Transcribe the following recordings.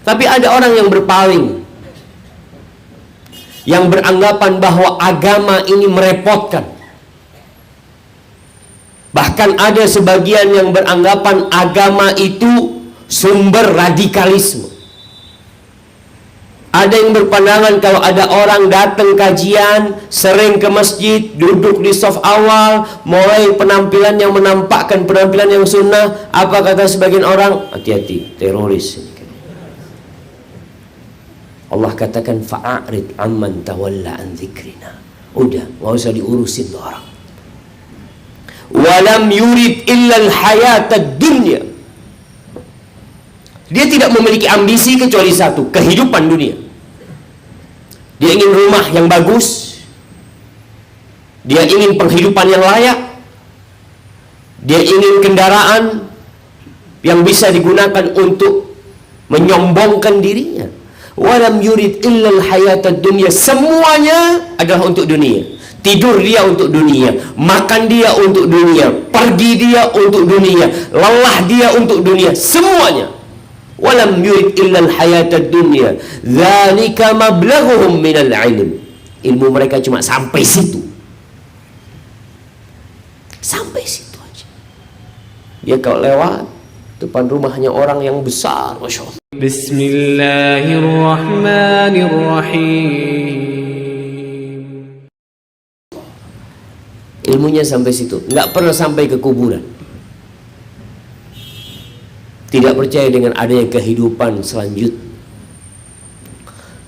Tapi ada orang yang berpaling, yang beranggapan bahwa agama ini merepotkan. Bahkan ada sebagian yang beranggapan agama itu sumber radikalisme. Ada yang berpandangan kalau ada orang datang kajian, sering ke masjid, duduk di saf awal, mulai penampilan yang menampakkan penampilan yang sunnah, apa kata sebagian orang? Hati-hati, teroris. Allah katakan fa'arid amman tawalla an dzikrina. Udah, nggak usah diurusin tuh orang. Walam yurid illal hayatad dunya. Dia tidak memiliki ambisi kecuali satu, kehidupan dunia. Dia ingin rumah yang bagus, dia ingin penghidupan yang layak, dia ingin kendaraan yang bisa digunakan untuk menyombongkan dirinya. Walam yurid illal hayatad dunya. Semuanya adalah untuk dunia. Tidur dia untuk dunia, makan dia untuk dunia, pergi dia untuk dunia, lelah dia untuk dunia, semuanya. Walam yurid illal hayatad dunya. Dzalika mablaghuhum minal ilm. Ilmu mereka cuma sampai situ. Sampai situ aja. Dia kalau lewat depan rumahnya orang yang besar, Masya Allah. Bismillahirrahmanirrahim. Ilmunya sampai situ, nggak pernah sampai ke kuburan. Tidak percaya dengan adanya kehidupan selanjutnya.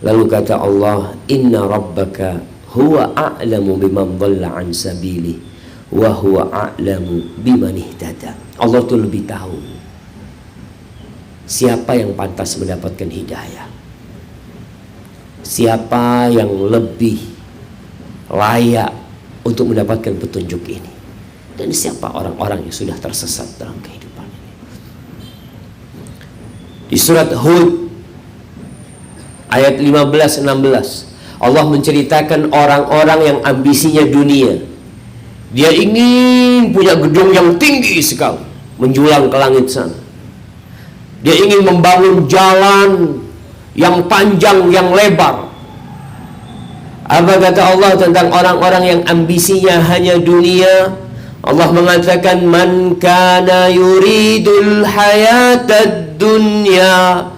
Lalu kata Allah, Inna rabbaka huwa a'lamu biman dhalla an sabilihi wa huwa a'lamu biman ihtada. Allah itu lebih tahu siapa yang pantas mendapatkan hidayah, siapa yang lebih layak untuk mendapatkan petunjuk ini, dan siapa orang-orang yang sudah tersesat dalam kehidupan. Di surat Hud ayat 15-16 Allah menceritakan orang-orang yang ambisinya dunia. Dia ingin punya gedung yang tinggi sekali menjulang ke langit sana. Dia ingin membangun jalan yang panjang, yang lebar. Apa kata Allah tentang orang-orang yang ambisinya hanya dunia? Allah mengatakan, man kana yuridul hayatad dunya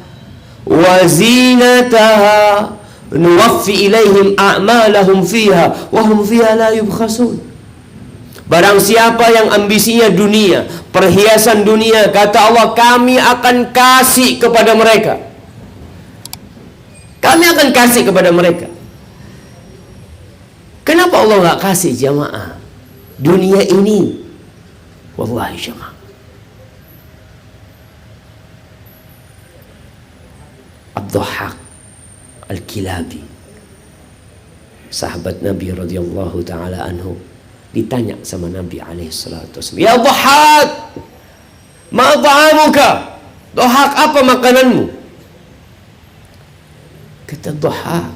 wa zinataha nuwaffi ilaihim a'malahum fiha wa hum fiha la yubkhasun. Barang siapa yang ambisinya dunia, perhiasan dunia, kata Allah, kami akan kasih kepada mereka. Kami akan kasih kepada mereka. Kenapa Allah nggak kasih jamaah dunia ini? Wallahi jamaah, Ad-Dhahhak Al-Kilabi, sahabat Nabi radhiyallahu ta'ala anhu, ditanya sama Nabi alaihi salatu wasallam, ya Dhahhak, ma ta'amuka? Dhahhak, apa makananmu? Kata Dhahhak,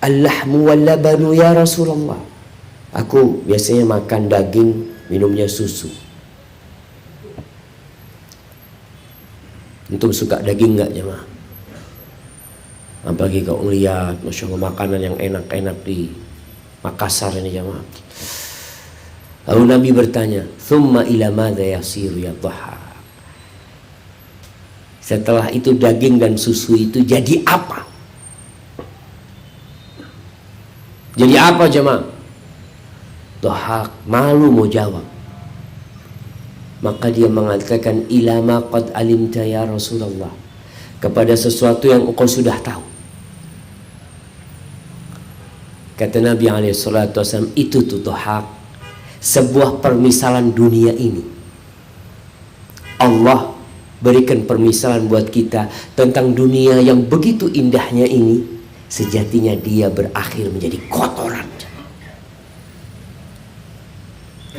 al-lahmu wal labanu ya Rasulullah. Aku biasanya makan daging, minumnya susu. Antum suka daging nggak jemaah? Apalagi kalau melihat, Masya Allah, makanan yang enak-enak di Makassar ini jemaah. Lalu Nabi bertanya, thumma ila madza yasiru ya Dhahhak? Setelah itu daging dan susu itu jadi apa? Jadi apa jemaah? Dhahhak malu mau jawab. Maka dia mengatakan, ila ma qad alimta ya Rasulullah, kepada sesuatu yang engkau sudah tahu. Kata Nabi SAW, itu tuh Dhahhak, sebuah permisalan dunia ini. Allah berikan permisalan buat kita tentang dunia yang begitu indahnya ini. Sejatinya dia berakhir menjadi kotoran.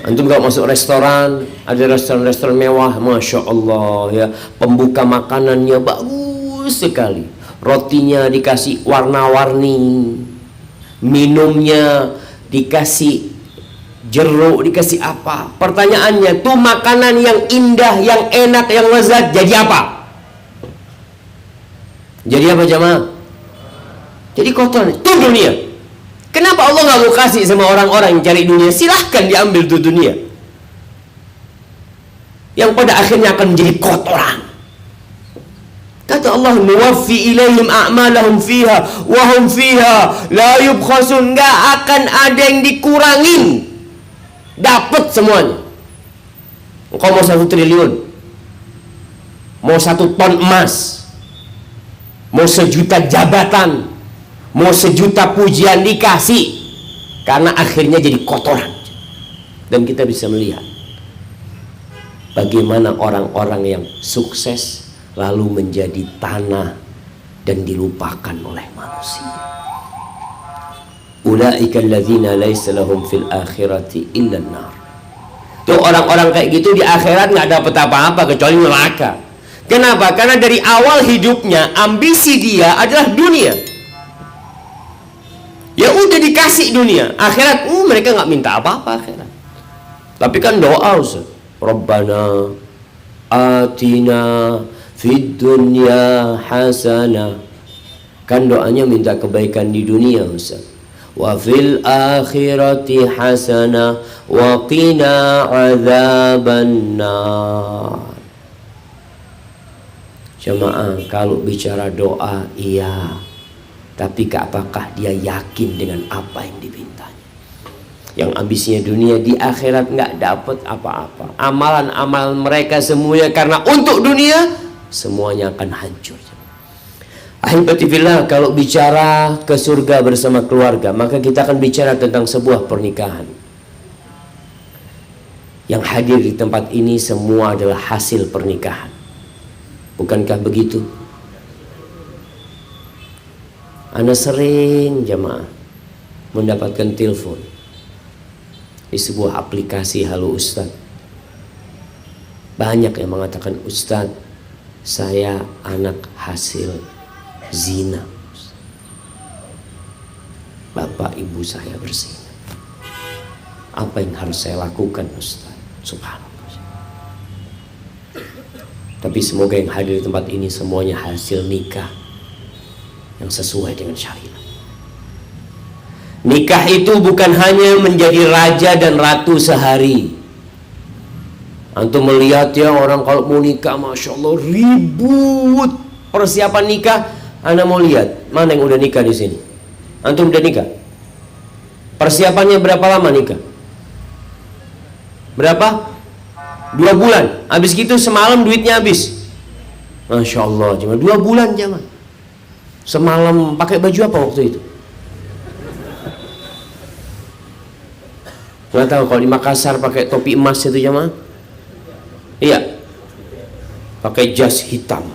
Antum kalau masuk restoran, ada restoran-restoran mewah, Masya Allah ya, pembuka makanannya bagus sekali, rotinya dikasih warna-warni, minumnya dikasih jeruk, dikasih apa. Pertanyaannya, tuh makanan yang indah, yang enak, yang lezat jadi apa? Jadi apa jamaah? Jadi kotor. Itu dunia. Kenapa Allah nggak mau kasih sama orang-orang yang cari dunia? Silahkan diambil tuh dunia, yang pada akhirnya akan menjadi kotoran. Kata Allah, nuwaffi ilaihim a'malahum fiha wa hum fiha la yubkhasun. Nggak akan ada yang dikurangin, dapat semuanya. Engkau mau 1 triliun, mau 1 ton emas, mau 1 juta jabatan, mau 1 juta pujian, dikasih, karena akhirnya jadi kotoran. Dan kita bisa melihat bagaimana orang-orang yang sukses lalu menjadi tanah dan dilupakan oleh manusia. Ulaika alladzina laisa lahum fil akhirati illa an-nar. Tuh orang-orang kayak gitu di akhirat nggak dapat apa-apa kecuali neraka. Kenapa? Karena dari awal hidupnya ambisi dia adalah dunia. Ya udah dikasih dunia. Akhirat mereka nggak minta apa-apa akhirat. Tapi kan doa Ustaz. Rabbana atina fid dunya hasanah. Kan doanya minta kebaikan di dunia Ustaz. Wa fil akhirati hasanah wa qina adzabannar. Jemaah, kalau bicara doa iya, tapi apakah dia yakin dengan apa yang dipintanya? Yang ambisinya dunia, di akhirat nggak dapat apa-apa. Amalan-amalan mereka semuanya karena untuk dunia, semuanya akan hancur. Ahibati fillah, kalau bicara ke surga bersama keluarga, maka kita akan bicara tentang sebuah pernikahan. Yang hadir di tempat ini semua adalah hasil pernikahan. Bukankah begitu? Anda sering jamaah mendapatkan telepon di sebuah aplikasi, halo Ustadz. Banyak yang mengatakan, Ustadz, saya anak hasil zina. Bapak ibu saya berzina. Apa yang harus saya lakukan Ustadz? Subhanallah. Tapi semoga yang hadir di tempat ini semuanya hasil nikah yang sesuai dengan syariat. Nikah itu bukan hanya menjadi raja dan ratu sehari. Antum melihat ya, orang kalau mau nikah Masya Allah ribut persiapan nikah. Anda mau lihat mana yang udah nikah di sini? Antum udah nikah? Persiapannya berapa lama nikah? Berapa? 2 bulan. Habis gitu semalam duitnya habis. Masya Allah, cuma 2 bulan jangan. Semalam pakai baju apa waktu itu? Nggak tahu, kalau di Makassar pakai topi emas itu jamaah. Iya, pakai jas hitam.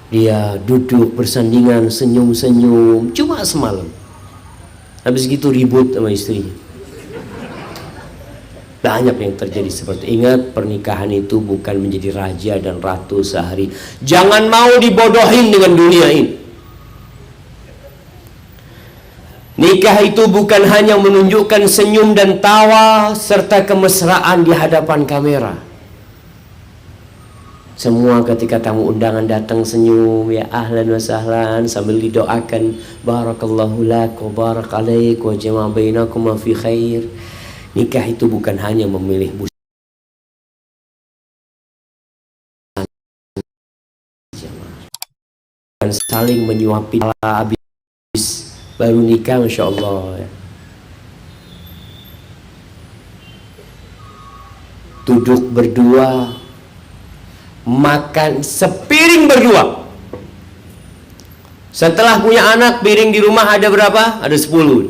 Dia duduk bersandingan senyum-senyum cuma semalam. Habis gitu ribut sama istrinya. Banyak yang terjadi seperti itu. Ingat, pernikahan itu bukan menjadi raja dan ratu sehari. Jangan mau dibodohin dengan dunia ini. Nikah itu bukan hanya menunjukkan senyum dan tawa serta kemesraan di hadapan kamera. Semua ketika tamu undangan datang senyum, ya ahlan wa sahlan, sambil didoakan barakallahu lak wa barak alaik wa jama' bainakum fi khair. Nikah itu bukan hanya memilih busana, dan saling menyuapi habis baru nikah, Masya Allah. Duduk berdua, makan sepiring berdua. Setelah punya anak, piring di rumah ada berapa? Ada 10.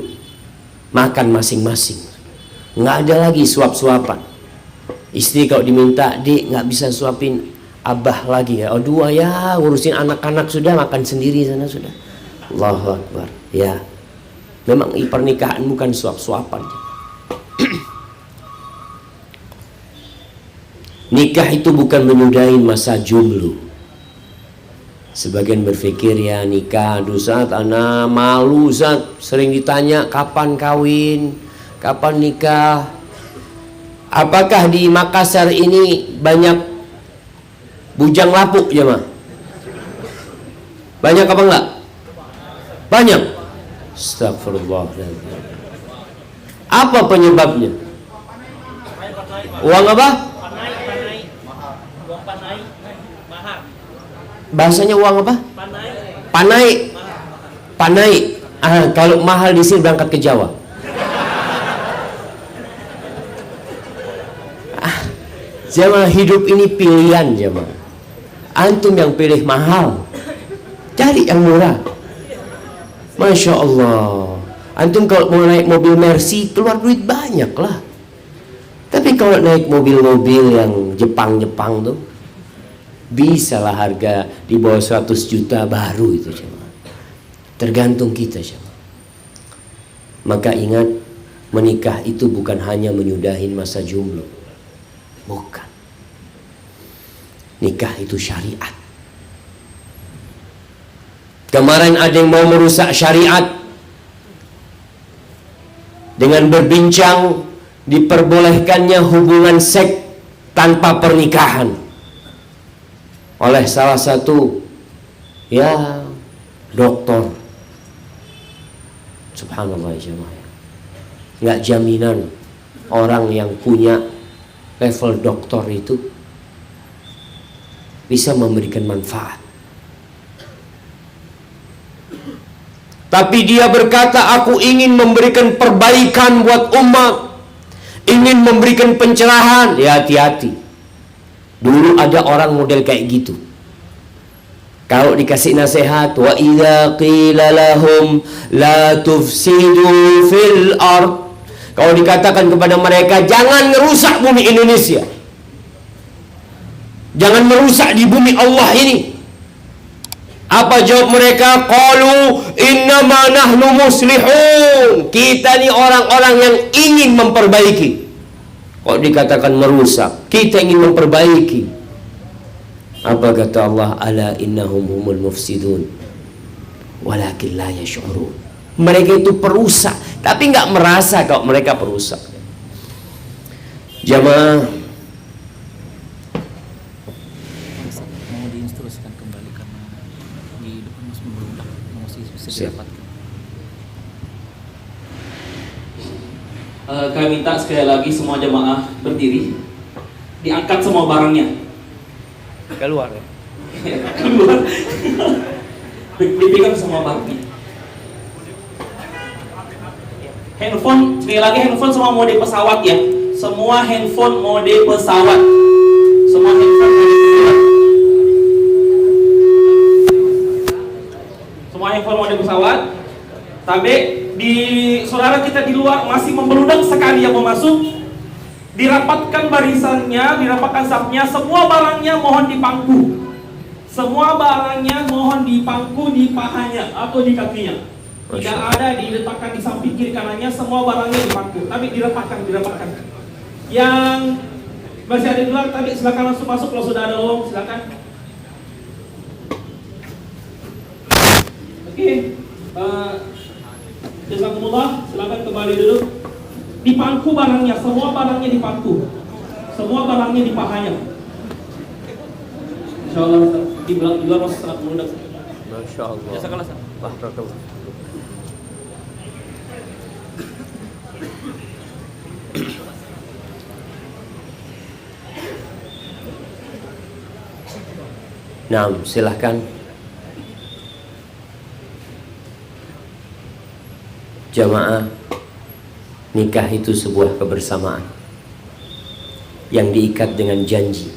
Makan masing-masing. Nggak ada lagi suap-suapan. Istri kalau diminta, Dik nggak bisa suapin abah lagi ya. Oh 2 ya, urusin anak-anak sudah, makan sendiri sana sudah. Allahu Akbar. Ya, memang pernikahan bukan suap-suapan. Nikah itu bukan menyudahi masa jomblo. Sebagian berpikir ya nikah, aduh Ustaz, ana malu Ustaz, sering ditanya kapan kawin, kapan nikah. Apakah di Makassar ini banyak bujang lapuk ya mah? Banyak apa enggak? Banyak. Astagfirullahaladzim. Apa penyebabnya? Uang apa? Bahasanya uang apa? Panai. Panai. Kalau mahal di sini berangkat ke Jawa. Jamaah, hidup ini pilihan jamaah. Antum yang pilih mahal, cari yang murah. Masya Allah. Antum kalau mau naik mobil Mercy keluar duit banyak lah. Tapi kalau naik mobil-mobil yang Jepang-Jepang tuh, bisa lah harga di bawah 100 juta baru itu jemaah. Tergantung kita jemaah. Maka ingat, menikah itu bukan hanya menyudahin masa jomblo. Bukan. Nikah itu syariat. Kemarin ada yang mau merusak syariat dengan berbincang diperbolehkannya hubungan seks tanpa pernikahan oleh salah satu dokter. Subhanallah ya jemaah. Nggak jaminan orang yang punya level doktor itu bisa memberikan manfaat. Tapi dia berkata, aku ingin memberikan perbaikan buat umat, ingin memberikan pencerahan. Ya hati-hati. Dulu ada orang model kayak gitu. Kalau dikasih nasihat, wa idza qila lahum la tufsidu fil ard. Kalau dikatakan kepada mereka, jangan merusak bumi Indonesia, jangan merusak di bumi Allah ini. Apa jawab mereka? Qalu innama nahnu muslihun. Kita ni orang-orang yang ingin memperbaiki. Kok dikatakan merusak? Kita ingin memperbaiki. Apa kata Allah? Ala innahum humul mufsidun walakin la yash'urun. Mereka itu perusak, tapi nggak merasa kalau mereka perusak. Jamaah, mau diinstruksikan kembali karena di depan masih membludak, masih bisa didapatkan. Kami minta sekali lagi semua jamaah berdiri, diangkat semua barangnya. keluar ya. Keluar. Dipegang semua barangnya. Handphone, sekali lagi handphone semua mode pesawat ya. Semua handphone mode pesawat. Semua handphone mode pesawat. Semua handphone mode pesawat. Tapi di saudara kita di luar masih membeludak sekali yang mau masuk. Dirapatkan barisannya, dirapatkan safnya, semua barangnya mohon dipangku. Semua barangnya mohon dipangku di pahanya atau di kakinya. Tidak ada diletakkan di samping kiri kanannya, semua barangnya dipangku. Tapi dirapatkan. Yang masih ada di luar tadi silakan langsung masuk kalau sudah ada lowong, silakan. Oke. Jazakumullah, silakan kembali dulu. Dipangku barangnya, semua barangnya dipangku. Semua barangnya di pahanya. Insyaallah di luar masih sangat mudah. Masyaallah. Jazakallah. Barakallah. Nah, silahkan. Jamaah, nikah itu sebuah kebersamaan yang diikat dengan janji,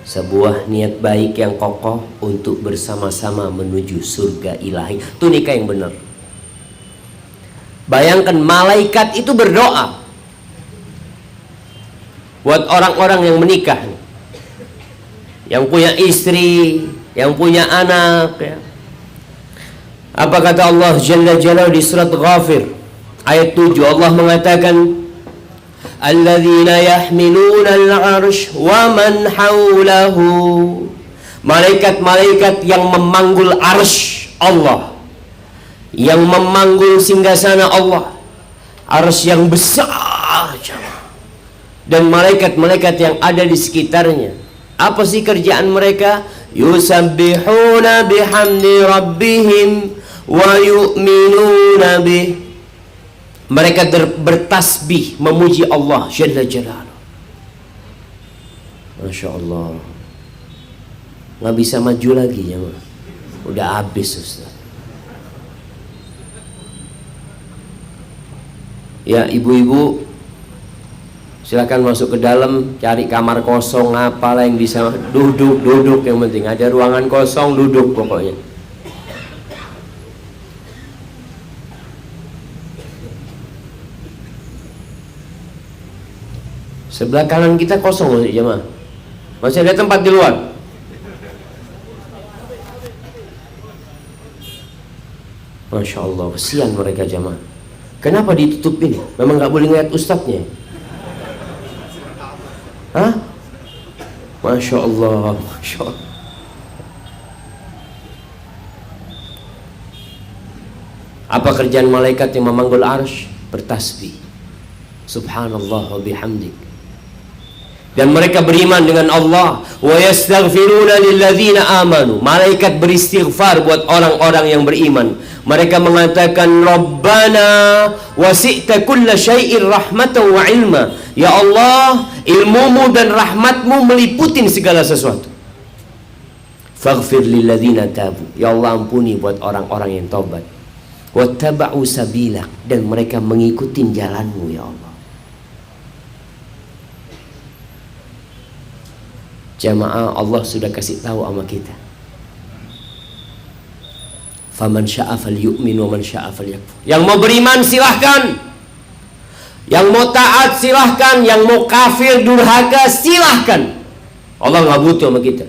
sebuah niat baik yang kokoh untuk bersama-sama menuju surga ilahi. Itu nikah yang benar. Bayangkan malaikat itu berdoa buat orang-orang yang menikah, yang punya istri, yang punya anak ya. Apa kata Allah Jalla Jalla di surat Ghafir ayat 7? Allah mengatakan, alladzina yahmiluna al-'arsy wa man haulahu. Malaikat-malaikat yang memanggul arsy Allah, yang memanggul singgasana Allah, arsy yang besar, dan malaikat-malaikat yang ada di sekitarnya. Apa sih kerjaan mereka? yusabbihuna bihamdi rabbihim wa yu'minuna bih. Mereka bertasbih memuji Allah Jalla Jalaluh. Masya Allah. Nggak bisa maju lagi ya, udah habis Ustaz. Ya ibu-ibu, silakan masuk ke dalam, cari kamar kosong apalah yang bisa, duduk yang penting ada ruangan kosong, duduk pokoknya. Sebelah kanan kita kosong loh jemaah. Masih ada tempat di luar. Masya Allah, kesian mereka jemaah. Kenapa ditutupin? Memang nggak boleh ngeliat ustadznya? Hah? Masya Allah, Masya Allah. Apa kerjaan malaikat yang memanggul arsy? Bertasbih. Subhanallah wa bihamdik. Dan mereka beriman dengan Allah. Wa yastaghfiruna lilladzina amanu. Malaikat beristighfar buat orang-orang yang beriman. Mereka mengatakan, Rabbana wasi'ta kulla syai'in rahmatan wa ilma. Ya Allah, ilmumu dan rahmatmu meliputin segala sesuatu. Faghfir lilladzina tabu. Ya Allah, ampuni buat orang-orang yang taubat. Wattaba'u sabilak. Dan mereka mengikuti jalanmu ya Allah. Jamaah, Allah sudah kasih tahu sama kita. Faman syaa falyu'min wa man syaa falyakfur. Yang mau beriman silahkan. Yang mau taat silahkan. Yang mau kafir durhaka silahkan. Allah nggak butuh sama kita.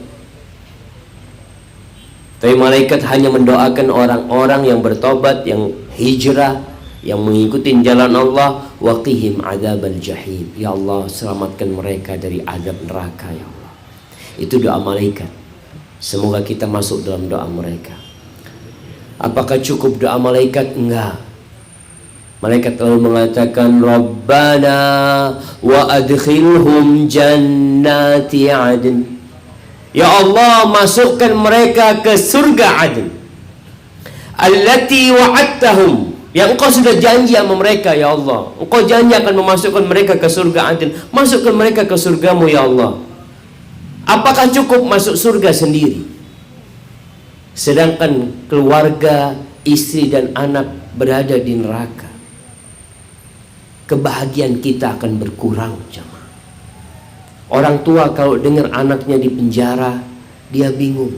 Tapi malaikat hanya mendoakan orang-orang yang bertobat, yang hijrah, yang mengikuti jalan Allah. Waqihim adzabal jahim. Ya Allah, selamatkan mereka dari azab neraka ya Allah. Itu doa malaikat. Semoga kita masuk dalam doa mereka. Apakah cukup doa malaikat? Enggak. Malaikat lalu mengatakan, Rabbana wa adkhilhum jannati adn. Ya Allah, masukkan mereka ke surga Adn. Allati wa'adtahum. Yang engkau sudah janji sama mereka ya Allah. Engkau janji akan memasukkan mereka ke surga Adn. Masukkan mereka ke surgamu ya Allah. Apakah cukup masuk surga sendiri? Sedangkan keluarga, istri dan anak berada di neraka. Kebahagiaan kita akan berkurang jemaah. Orang tua kalau dengar anaknya di penjara, dia bingung.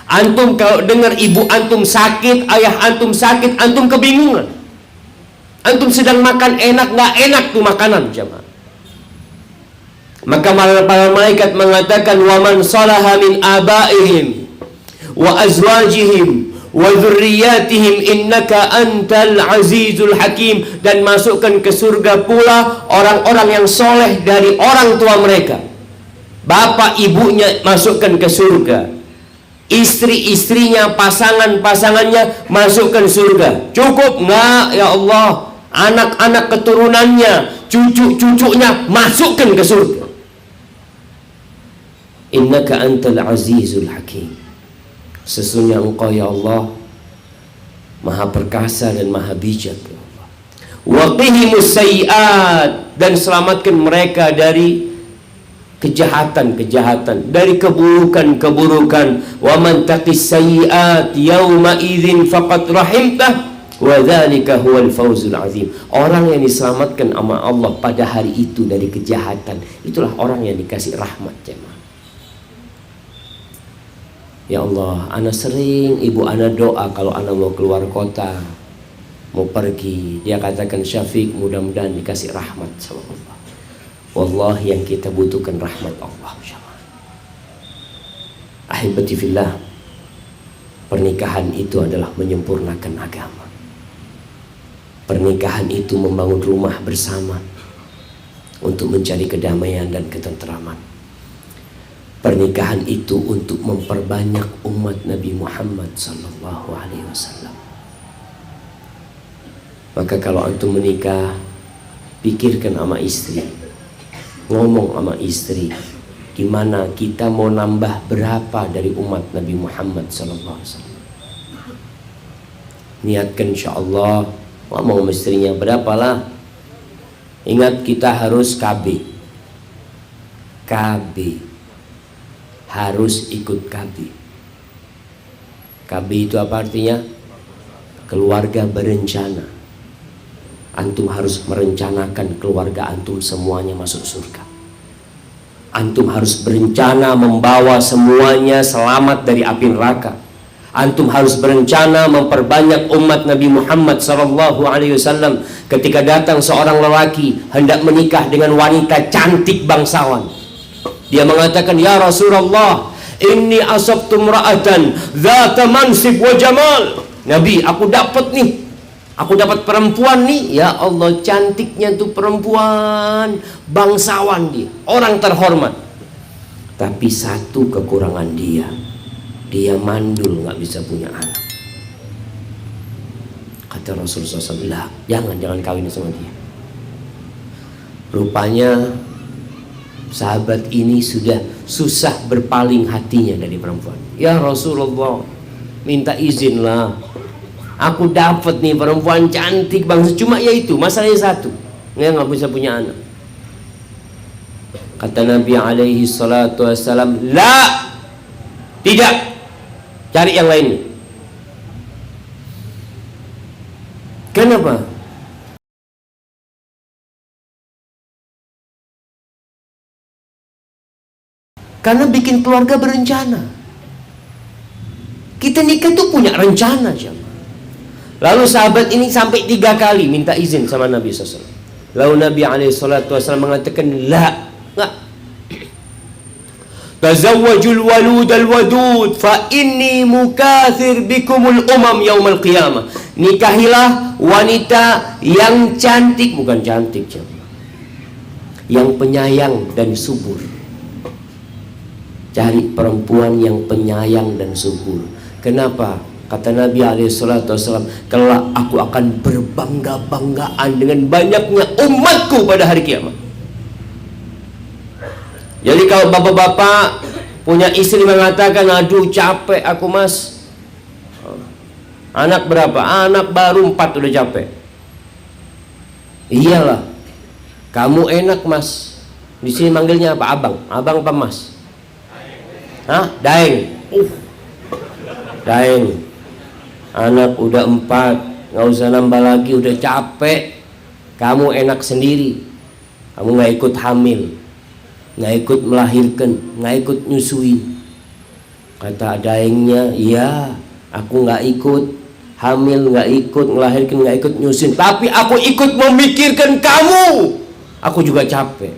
Antum kalau dengar ibu antum sakit, ayah antum sakit, antum kebingungan. Antum sedang makan enak, nggak enak tuh makanan jemaah. Maka para malaikat mengatakan, wa man salaha min abaihim wa azwajihim wa dzurriyyatihim innaka antal azizul hakim. Dan masukkan ke surga pula orang-orang yang soleh dari orang tua mereka. Bapak ibunya masukkan ke surga. Istri-istrinya, pasangan-pasangannya masukkan surga. Cukup enggak ya Allah? Anak-anak keturunannya, cucu-cucunya masukkan ke surga. Innaka antal azizul hakim. Sesungguhnya engkau ya Allah maha perkasa dan maha bijak ya Allah. Waqihimus sayyiat. Dan selamatkan mereka dari kejahatan-kejahatan, dari keburukan-keburukan. Wa man taqis sayyiat yauma idzin faqad rahimtah wa dzalika huwal fawzul azim. Orang yang diselamatkan sama Allah pada hari itu dari kejahatan, itulah orang yang dikasih rahmat jemaah. Ya Allah, ana sering ibu ana doa kalau ana mau keluar kota, mau pergi, dia katakan, Syafiq, mudah-mudahan dikasih rahmat sama Allah. Wallahi yang kita butuhkan rahmat Allah. Ahibati fillah, pernikahan itu adalah menyempurnakan agama. Pernikahan itu membangun rumah bersama untuk mencari kedamaian dan ketenteraman. Pernikahan itu untuk memperbanyak umat Nabi Muhammad sallallahu alaihi wasallam. Maka kalau antum menikah, pikirkan sama istri, ngomong sama istri, Gimana kita mau nambah berapa dari umat Nabi Muhammad SAW? Niatkan insyaallah. Ngomong istrinya berapalah. Ingat kita harus KB. Harus ikut KB. KB itu apa artinya? Keluarga berencana. Antum harus merencanakan keluarga antum semuanya masuk surga. Antum harus berencana membawa semuanya selamat dari api neraka. Antum harus berencana memperbanyak umat Nabi Muhammad SAW. Ketika datang seorang lelaki hendak menikah dengan wanita cantik bangsawan, dia mengatakan, ya Rasulullah, inni asabtu imra'atan dzata mansib wa jamal. Nabi, aku dapat perempuan nih, ya Allah, cantiknya tuh perempuan, bangsawan dia, orang terhormat. Tapi satu kekurangan dia mandul, nggak bisa punya anak. Kata Rasulullah SAW, jangan kawin sama dia. Rupanya sahabat ini sudah susah berpaling hatinya dari perempuan. Ya Rasulullah, minta izinlah, aku dapat nih perempuan cantik bangsa, cuma ya itu masalahnya satu, nggak bisa punya anak. Kata Nabi alaihi salatu wassalam, la, tidak, cari yang lain. Kenapa? Karena bikin keluarga berencana. Kita nikah tuh punya rencana, jemaah. Lalu sahabat ini sampai 3 kali minta izin sama Nabi SAW. Lalu Nabi SAW mengatakan, la, enggak. Tazawwajul walud al-wadud fa inni mukathir bikumul umam yaumal qiyamah. Nikahilah wanita yang cantik, bukan cantik, jemaah, yang penyayang dan subur. Cari perempuan yang penyayang dan subur. Kenapa? Kata Nabi SAW, kelak aku akan berbangga-banggaan dengan banyaknya umatku pada hari kiamat. Jadi kalau bapak-bapak punya istri mengatakan, aduh capek aku mas, anak berapa? Anak baru 4 udah capek. Iyalah, kamu enak mas. Di sini manggilnya apa? Abang apa mas? Hah? Daeng. Daeng. Anak udah 4, nggak usah nambah lagi, udah capek. Kamu enak sendiri. Kamu nggak ikut hamil, nggak ikut melahirkan, nggak ikut nyusuin. Kata daengnya, iya, aku nggak ikut hamil, nggak ikut melahirkan, nggak ikut nyusuin, tapi aku ikut memikirkan kamu. Aku juga capek.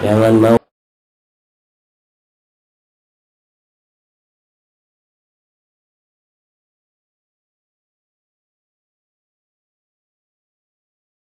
Jangan mau